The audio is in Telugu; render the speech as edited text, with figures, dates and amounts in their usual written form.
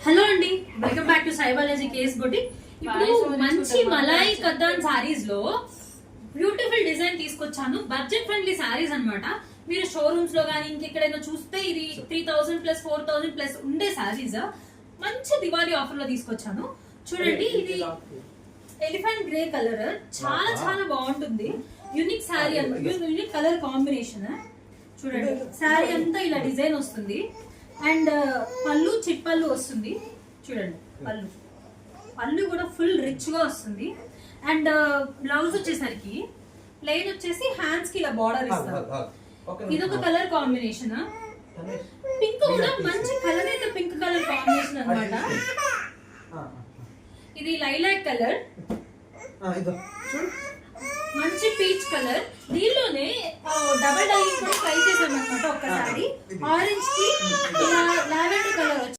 హలో అండి, వెల్కమ్ బ్యాక్ టు సైబాలజీ కేస్ బుటిక్. ఇప్పుడు మంచి మలాయి కద్దాన్ సారీస్ లో బ్యూటిఫుల్ డిజైన్ తీసుకొచ్చాను. బడ్జెట్ ఫ్రెండ్లీ సారీస్ అన్నమాట. మీరు షోరూమ్స్ లో గానీ ఇంకెక్కడైనా చూస్తే ఇది 3000 ప్లస్ 4000 ప్లస్ ఉండే సారీస్ మంచి దివాళీ ఆఫర్ లో తీసుకొచ్చాను. చూడండి, ఇది ఎలిఫెంట్ గ్రే కలర్ చాలా చాలా బాగుంటుంది. యూనిక్ సారీ అన్నమాట, యూనిక్ కలర్ కాంబినేషన్. చూడండి, సారీ అంతా ఇలా డిజైన్ వస్తుంది అండ్ పళ్ళు చిట్పళ్ళు వస్తుంది. చూడండి, పళ్ళు కూడా ఫుల్ రిచ్ గా వస్తుంది. అండ్ బ్లౌజ్ వచ్చేసరికి ప్లెయిన్ వచ్చేసి హ్యాండ్స్ కి ఇలా బార్డర్ ఇస్తారు. ఇదొక కలర్ కాంబినేషన్. పింక్ కూడా మంచి కలర్ అయితే పింక్ కలర్ కాంబినేషన్ అన్నమాట. ఇది లైలాక్ కలర్, మంచి పీచ్ కలర్. దీనిలోనే డబల్ డైయింగ్ కూడా ట్రై చేసాం అనమాట. ఒక్కసారి ఆరెంజ్ కి ఇలా లావెండర్ కలర్